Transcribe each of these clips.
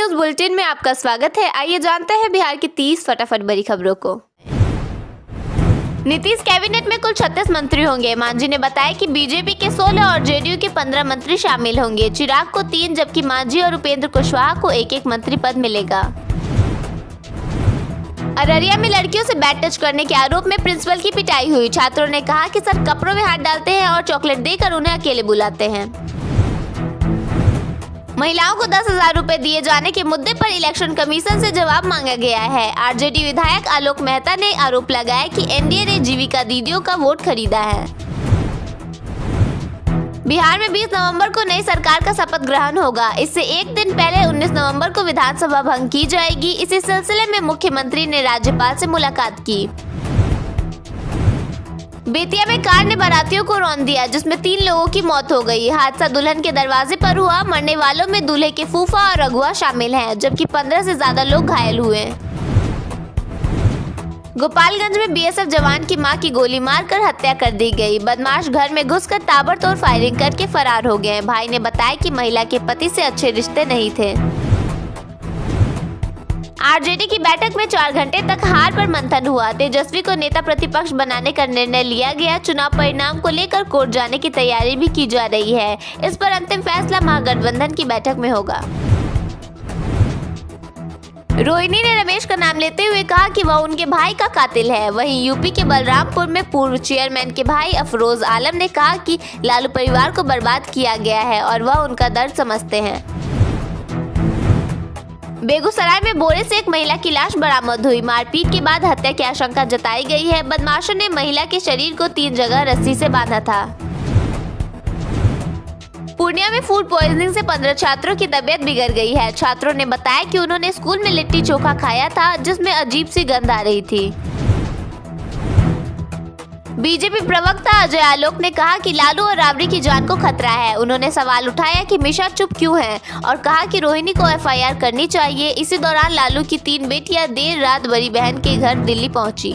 News bulletin में आपका स्वागत है। आइए जानते हैं बिहार की 30 फटाफट बड़ी खबरों को। नीतीश कैबिनेट में कुल 36 मंत्री होंगे। मांझी ने बताया कि बीजेपी के 16 और जेडीयू के 15 मंत्री शामिल होंगे। चिराग को 3 जबकि मांझी और उपेंद्र कुशवाहा को एक मंत्री पद मिलेगा। अररिया में लड़कियों से बैड टच करने के आरोप में प्रिंसिपल की पिटाई हुई। छात्रों ने कहा कि सर कपड़ों में हाथ डालते हैं और चॉकलेट देकर उन्हें अकेले बुलाते हैं। महिलाओं को 10,000 रुपए दिए जाने के मुद्दे पर इलेक्शन कमीशन से जवाब मांगा गया है। आरजेडी विधायक आलोक मेहता ने आरोप लगाया कि एनडीए ने जीविका दीदियों का वोट खरीदा है। बिहार में 20 नवंबर को नई सरकार का शपथ ग्रहण होगा। इससे एक दिन पहले 19 नवंबर को विधानसभा भंग की जाएगी। इसी सिलसिले में मुख्यमंत्री ने राज्यपाल से मुलाकात की। बेतिया में कार ने बारातियों को रौंद दिया, जिसमें 3 लोगों की मौत हो गई। हादसा दुल्हन के दरवाजे पर हुआ। मरने वालों में दूल्हे के फूफा और अगुआ शामिल हैं, जबकि 15 से ज्यादा लोग घायल हुए। गोपालगंज में बीएसएफ जवान की मां की गोली मारकर हत्या कर दी गई। बदमाश घर में घुसकर ताबड़तोड़ फायरिंग करके फरार हो गए। भाई ने बताया कि महिला के पति से अच्छे रिश्ते नहीं थे। आरजेडी की बैठक में 4 घंटे तक हार पर मंथन हुआ। तेजस्वी को नेता प्रतिपक्ष बनाने का निर्णय लिया गया। चुनाव परिणाम को लेकर कोर्ट जाने की तैयारी भी की जा रही है। इस पर अंतिम फैसला महागठबंधन की बैठक में होगा। रोहिणी ने रमेश का नाम लेते हुए कहा कि वह उनके भाई का कातिल है। वहीं यूपी के बलरामपुर में पूर्व चेयरमैन के भाई अफरोज आलम ने कहा कि लालू परिवार को बर्बाद किया गया है और वह उनका दर्द समझते हैं। बेगूसराय में बोरे से एक महिला की लाश बरामद हुई। मारपीट के बाद हत्या की आशंका जताई गई है। बदमाशों ने महिला के शरीर को 3 जगह रस्सी से बांधा था। पूर्णिया में फूड पॉइजनिंग से 15 छात्रों की तबीयत बिगड़ गई है। छात्रों ने बताया कि उन्होंने स्कूल में लिट्टी चोखा खाया था, जिसमें अजीब सी गंध आ रही थी। बीजेपी प्रवक्ता अजय आलोक ने कहा कि लालू और राबड़ी की जान को खतरा है। उन्होंने सवाल उठाया कि मिशा चुप क्यों हैं और कहा कि रोहिणी को एफआईआर करनी चाहिए। इसी दौरान लालू की 3 बेटियां देर रात बड़ी बहन के घर दिल्ली पहुंची।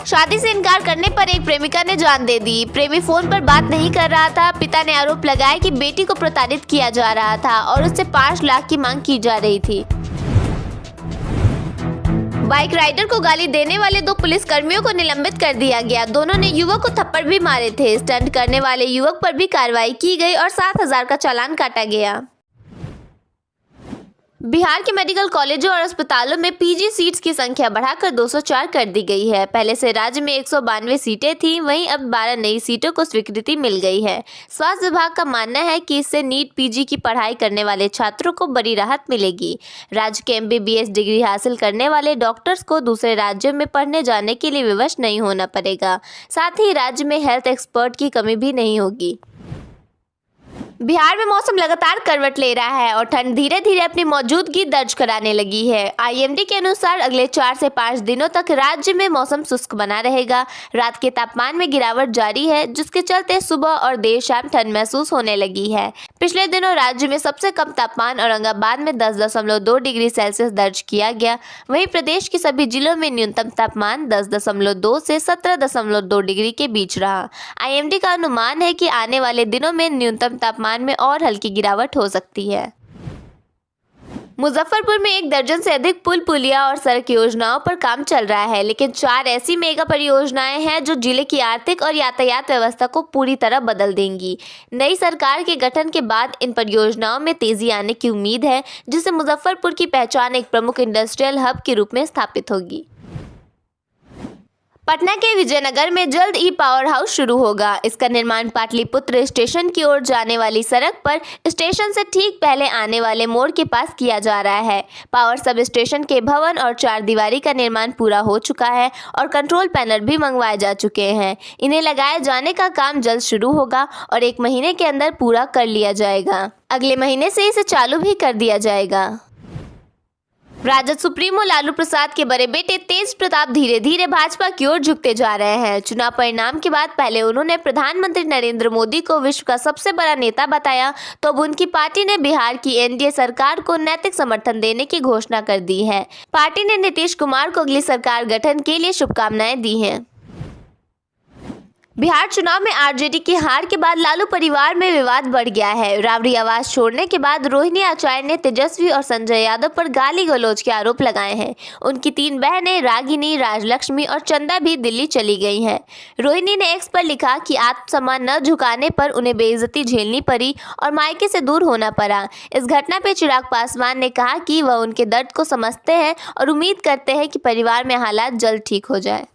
शादी से इनकार करने पर एक प्रेमिका ने जान दे दी। प्रेमी फोन पर बात नहीं कर रहा था। पिता ने आरोप लगाया कि बेटी को प्रताड़ित किया जा रहा था और उससे 5 लाख की मांग की जा रही थी। बाइक राइडर को गाली देने वाले 2 पुलिस कर्मियों को निलंबित कर दिया गया। दोनों ने युवक को थप्पड़ भी मारे थे। स्टंट करने वाले युवक पर भी कार्रवाई की गई और 7,000 का चालान काटा गया। बिहार के मेडिकल कॉलेजों और अस्पतालों में पीजी सीट्स की संख्या बढ़ाकर 204 कर दी गई है। पहले से राज्य में 192 सीटें थीं, वहीं अब 12 नई सीटों को स्वीकृति मिल गई है। स्वास्थ्य विभाग का मानना है कि इससे नीट पीजी की पढ़ाई करने वाले छात्रों को बड़ी राहत मिलेगी। राज्य के एमबीबीएस डिग्री हासिल करने वाले डॉक्टर्स को दूसरे राज्यों में पढ़ने जाने के लिए विवश नहीं होना पड़ेगा। साथ ही राज्य में हेल्थ एक्सपर्ट की कमी भी नहीं होगी। बिहार में मौसम लगातार करवट ले रहा है और ठंड धीरे धीरे अपनी मौजूदगी दर्ज कराने लगी है। आईएमडी के अनुसार अगले 4 से 5 दिनों तक राज्य में मौसम शुष्क बना रहेगा। रात के तापमान में गिरावट जारी है, जिसके चलते सुबह और देर शाम ठंड महसूस होने लगी है। पिछले दिनों राज्य में सबसे कम तापमान औरंगाबाद में 10.2 डिग्री सेल्सियस दर्ज किया गया। वहीं प्रदेश के सभी जिलों में न्यूनतम तापमान 10.2 से 17.2 डिग्री के बीच रहा। आईएमडी का अनुमान है कि आने वाले दिनों में न्यूनतम तापमान में और हल्की गिरावट हो सकती है। मुजफ्फरपुर में 1 दर्जन से अधिक पुल, पुलिया और सड़क योजनाओं पर काम चल रहा है, लेकिन 4 ऐसी मेगा परियोजनाएं हैं जो जिले की आर्थिक और यातायात व्यवस्था को पूरी तरह बदल देंगी। नई सरकार के गठन के बाद इन परियोजनाओं में तेजी आने की उम्मीद है, जिससे मुजफ्फरपुर की पहचान एक प्रमुख इंडस्ट्रियल हब के रूप में स्थापित होगी। पटना के विजयनगर में जल्द ई पावर हाउस शुरू होगा। इसका निर्माण पाटलिपुत्र स्टेशन की ओर जाने वाली सड़क पर स्टेशन से ठीक पहले आने वाले मोड़ के पास किया जा रहा है। पावर सब स्टेशन के भवन और 4 दीवारी का निर्माण पूरा हो चुका है और कंट्रोल पैनल भी मंगवाए जा चुके हैं। इन्हें लगाए जाने का काम जल्द शुरू होगा और 1 महीने के अंदर पूरा कर लिया जाएगा। अगले महीने से इसे चालू भी कर दिया जाएगा। राजद सुप्रीमो लालू प्रसाद के बड़े बेटे तेज प्रताप धीरे धीरे भाजपा की ओर झुकते जा रहे हैं। चुनाव परिणाम के बाद पहले उन्होंने प्रधानमंत्री नरेंद्र मोदी को विश्व का सबसे बड़ा नेता बताया, तो अब उनकी पार्टी ने बिहार की एनडीए सरकार को नैतिक समर्थन देने की घोषणा कर दी है। पार्टी ने नीतीश कुमार को अगली सरकार गठन के लिए शुभकामनाएं दी हैं। बिहार चुनाव में आरजेडी की हार के बाद लालू परिवार में विवाद बढ़ गया है। राबड़ी आवाज छोड़ने के बाद रोहिणी आचार्य ने तेजस्वी और संजय यादव पर गाली गलौज के आरोप लगाए हैं। उनकी 3 बहनें रागिनी, राजलक्ष्मी और चंदा भी दिल्ली चली गई हैं। रोहिणी ने एक्स पर लिखा कि आत्मसम्मान न झुकाने पर उन्हें बेइज्जती झेलनी पड़ी और मायके से दूर होना पड़ा। इस घटना पर चिराग पासवान ने कहा कि वह उनके दर्द को समझते हैं और उम्मीद करते हैं कि परिवार में हालात जल्द ठीक हो जाए।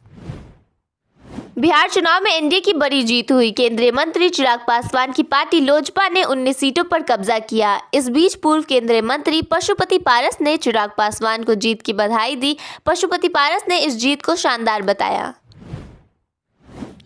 बिहार चुनाव में एनडीए की बड़ी जीत हुई। केंद्रीय मंत्री चिराग पासवान की पार्टी लोजपा ने 19 सीटों पर कब्जा किया। इस बीच पूर्व केंद्रीय मंत्री पशुपति पारस ने चिराग पासवान को जीत की बधाई दी। पशुपति पारस ने इस जीत को शानदार बताया।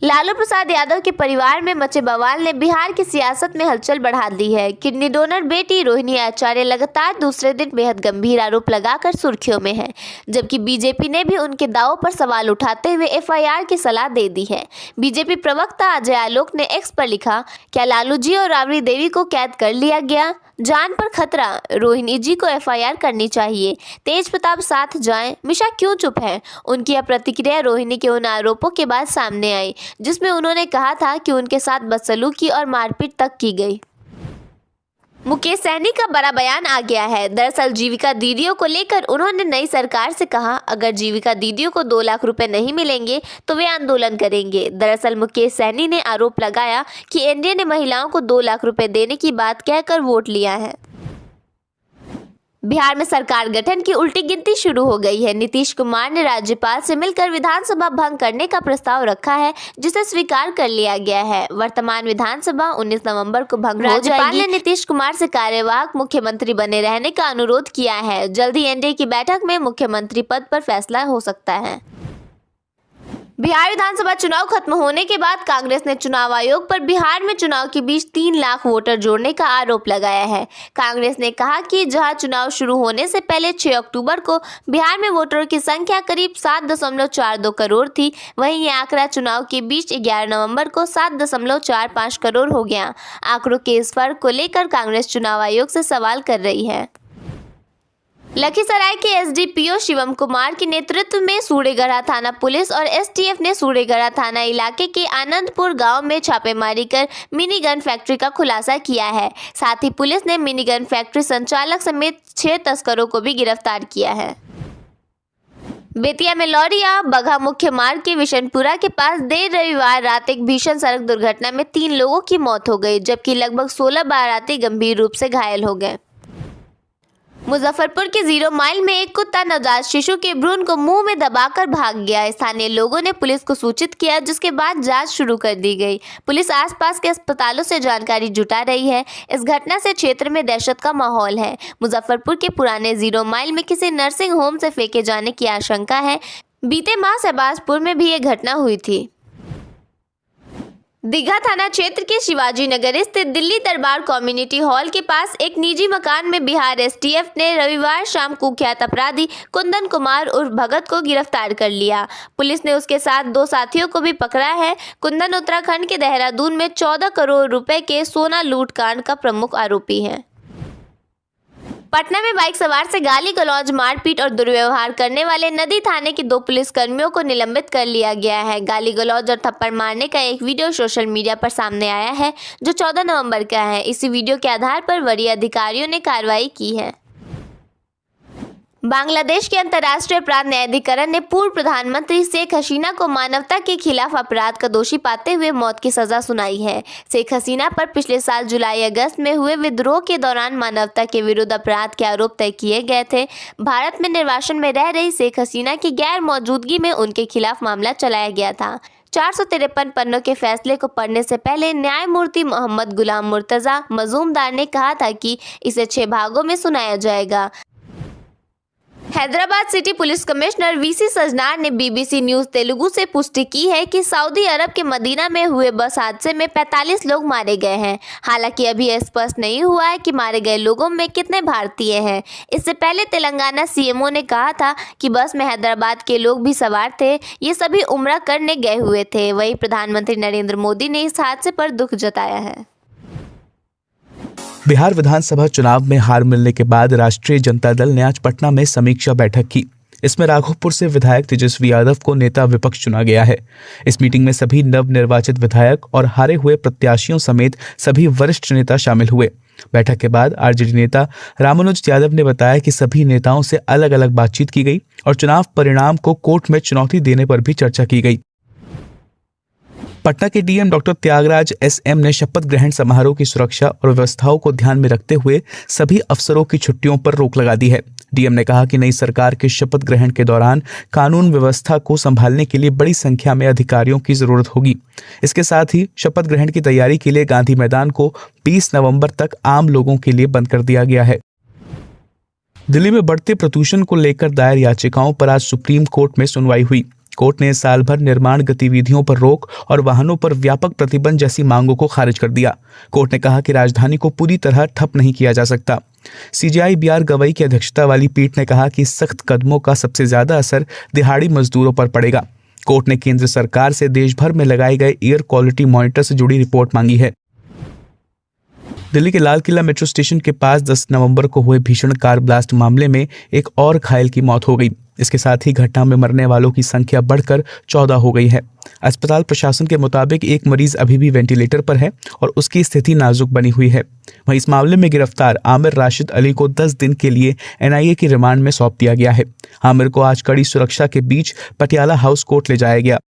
लालू प्रसाद यादव के परिवार में मचे बवाल ने बिहार की सियासत में हलचल बढ़ा दी है। किडनी डोनर बेटी रोहिणी आचार्य लगातार दूसरे दिन बेहद गंभीर आरोप लगाकर सुर्खियों में है, जबकि बीजेपी ने भी उनके दावों पर सवाल उठाते हुए एफआईआर की सलाह दे दी है। बीजेपी प्रवक्ता अजय आलोक ने एक्स पर लिखा, क्या लालू जी और राबड़ी देवी को कैद कर लिया गया? जान पर खतरा, रोहिणी जी को एफआईआर करनी चाहिए। तेज प्रताप साथ जाएं, मिशा क्यों चुप है? उनकी यह प्रतिक्रिया रोहिणी के उन आरोपों के बाद सामने आई जिसमें उन्होंने कहा था कि उनके साथ बदसलूकी और मारपीट तक की गई। मुकेश सहनी का बड़ा बयान आ गया है। दरअसल जीविका दीदियों को लेकर उन्होंने नई सरकार से कहा, अगर जीविका दीदियों को 2 लाख रुपए नहीं मिलेंगे तो वे आंदोलन करेंगे। दरअसल मुकेश सहनी ने आरोप लगाया कि एनडीए ने महिलाओं को 2 लाख रुपए देने की बात कहकर वोट लिया है। बिहार में सरकार गठन की उल्टी गिनती शुरू हो गई है। नीतीश कुमार ने राज्यपाल से मिलकर विधानसभा भंग करने का प्रस्ताव रखा है, जिसे स्वीकार कर लिया गया है। वर्तमान विधानसभा 19 नवंबर को भंग हो जाएगी। राज्यपाल ने नीतीश कुमार से कार्यवाहक मुख्यमंत्री बने रहने का अनुरोध किया है। जल्द ही एनडीए की बैठक में मुख्यमंत्री पद पर फैसला हो सकता है। बिहार विधानसभा चुनाव खत्म होने के बाद कांग्रेस ने चुनाव आयोग पर बिहार में चुनाव के बीच 3 लाख वोटर जोड़ने का आरोप लगाया है। कांग्रेस ने कहा कि जहां चुनाव शुरू होने से पहले 6 अक्टूबर को बिहार में वोटरों की संख्या करीब 7.42 करोड़ थी, वहीं ये आंकड़ा चुनाव के बीच 11 नवंबर को 7.45 करोड़ हो गया। आंकड़ों के इस फर्क को लेकर कांग्रेस चुनाव आयोग से सवाल कर रही है। लखीसराय के एसडीपीओ शिवम कुमार के नेतृत्व में सूड़ेगढ़ा थाना पुलिस और एसटीएफ ने सूड़ेगढ़ा थाना इलाके के आनंदपुर गांव में छापेमारी कर मिनी गन फैक्ट्री का खुलासा किया है। साथ ही पुलिस ने मिनी गन फैक्ट्री संचालक समेत 6 तस्करों को भी गिरफ्तार किया है। बेतिया में लौरिया बगहा मुख्य मार्ग के विशनपुरा के पास देर रविवार रात एक भीषण सड़क दुर्घटना में 3 लोगों की मौत हो गई, जबकि लगभग 16 बाराती गंभीर रूप से घायल हो गए। मुजफ्फरपुर के 0 माइल में एक कुत्ता नवजात शिशु के भ्रूण को मुंह में दबाकर भाग गया। स्थानीय लोगों ने पुलिस को सूचित किया, जिसके बाद जांच शुरू कर दी गई। पुलिस आसपास के अस्पतालों से जानकारी जुटा रही है। इस घटना से क्षेत्र में दहशत का माहौल है। मुजफ्फरपुर के पुराने 0 माइल में किसी नर्सिंग होम से फेंके जाने की आशंका है। बीते माह शहबाजपुर में भी ये घटना हुई थी। दीघा थाना क्षेत्र के शिवाजी नगर स्थित दिल्ली दरबार कम्युनिटी हॉल के पास एक निजी मकान में बिहार एसटीएफ ने रविवार शाम कुख्यात अपराधी कुंदन कुमार उर्फ भगत को गिरफ्तार कर लिया। पुलिस ने उसके साथ 2 साथियों को भी पकड़ा है। कुंदन उत्तराखंड के देहरादून में 14 करोड़ रुपए के सोना लूट कांड का प्रमुख आरोपी है। पटना में बाइक सवार से गाली गलौज, मारपीट और दुर्व्यवहार करने वाले नदी थाने के 2 पुलिसकर्मियों को निलंबित कर लिया गया है। गाली गलौज और थप्पड़ मारने का एक वीडियो सोशल मीडिया पर सामने आया है, जो 14 नवंबर का है। इसी वीडियो के आधार पर वरीय अधिकारियों ने कार्रवाई की है। बांग्लादेश के अंतर्राष्ट्रीय अपराध न्यायाधिकरण ने पूर्व प्रधानमंत्री शेख हसीना को मानवता के खिलाफ अपराध का दोषी पाते हुए मौत की सजा सुनाई है। शेख हसीना पर पिछले साल जुलाई-अगस्त में हुए विद्रोह के दौरान मानवता के विरुद्ध अपराध के आरोप तय किए गए थे। भारत में निर्वासन में रह रही शेख हसीना की गैर मौजूदगी में उनके खिलाफ मामला चलाया गया था। 453 पन्नों के फैसले को पढ़ने से पहले न्यायमूर्ति मोहम्मद गुलाम मुर्तजा मजूमदार ने कहा था कि इसे 6 भागों में सुनाया जाएगा। Hyderabad city police commissioner VC Sajjanar ने बीबीसी न्यूज तेलुगु से पुष्टि की है कि सऊदी अरब के मदीना में हुए बस हादसे में 45 लोग मारे गए हैं। हालांकि अभी यह स्पष्ट नहीं हुआ है कि मारे गए लोगों में कितने भारतीय हैं। इससे पहले तेलंगाना सीएमओ ने कहा था कि बस में हैदराबाद के लोग भी सवार थे। ये सभी उम्रा करने गए हुए थे। वहीं प्रधानमंत्री नरेंद्र मोदी ने इस हादसे पर दुख जताया है। बिहार विधानसभा चुनाव में हार मिलने के बाद राष्ट्रीय जनता दल ने आज पटना में समीक्षा बैठक की। इसमें राघोपुर से विधायक तेजस्वी यादव को नेता विपक्ष चुना गया है। इस मीटिंग में सभी नवनिर्वाचित विधायक और हारे हुए प्रत्याशियों समेत सभी वरिष्ठ नेता शामिल हुए। बैठक के बाद आरजेडी नेता रामानुज यादव ने बताया कि सभी नेताओं से अलग अलग बातचीत की गई और चुनाव परिणाम को कोर्ट में चुनौती देने पर भी चर्चा की गई। पटना के डीएम डॉक्टर त्यागराज एसएम ने शपथ ग्रहण समारोह की सुरक्षा और व्यवस्थाओं को ध्यान में रखते हुए सभी अफसरों की छुट्टियों पर रोक लगा दी है। डीएम ने कहा कि नई सरकार के शपथ ग्रहण के दौरान कानून व्यवस्था को संभालने के लिए बड़ी संख्या में अधिकारियों की जरूरत होगी। इसके साथ ही शपथ ग्रहण की तैयारी के लिए गांधी मैदान को 20 नवंबर तक आम लोगों के लिए बंद कर दिया गया है। दिल्ली में बढ़ते प्रदूषण को लेकर दायर याचिकाओं पर आज सुप्रीम कोर्ट में सुनवाई हुई। कोर्ट ने साल भर निर्माण गतिविधियों पर रोक और वाहनों पर व्यापक प्रतिबंध जैसी मांगों को खारिज कर दिया। कोर्ट ने कहा कि राजधानी को पूरी तरह ठप नहीं किया जा सकता। सीजेआई बीआर गवई की अध्यक्षता वाली पीठ ने कहा कि सख्त कदमों का सबसे ज्यादा असर दिहाड़ी मजदूरों पर पड़ेगा। कोर्ट ने केंद्र सरकार से देश भर में लगाए गए एयर क्वालिटी मॉनिटर से जुड़ी रिपोर्ट मांगी है। दिल्ली के लाल किला मेट्रो स्टेशन के पास 10 नवंबर को हुए भीषण कार ब्लास्ट मामले में एक और घायल की मौत हो गई। इसके साथ ही घटना में मरने वालों की संख्या बढ़कर 14 हो गई है। अस्पताल प्रशासन के मुताबिक एक मरीज अभी भी वेंटिलेटर पर है और उसकी स्थिति नाजुक बनी हुई है। वहीं इस मामले में गिरफ्तार आमिर राशिद अली को 10 दिन के लिए एनआईए की रिमांड में सौंप दिया गया है। आमिर को आज कड़ी सुरक्षा के बीच पटियाला हाउस कोर्ट ले जाया गया।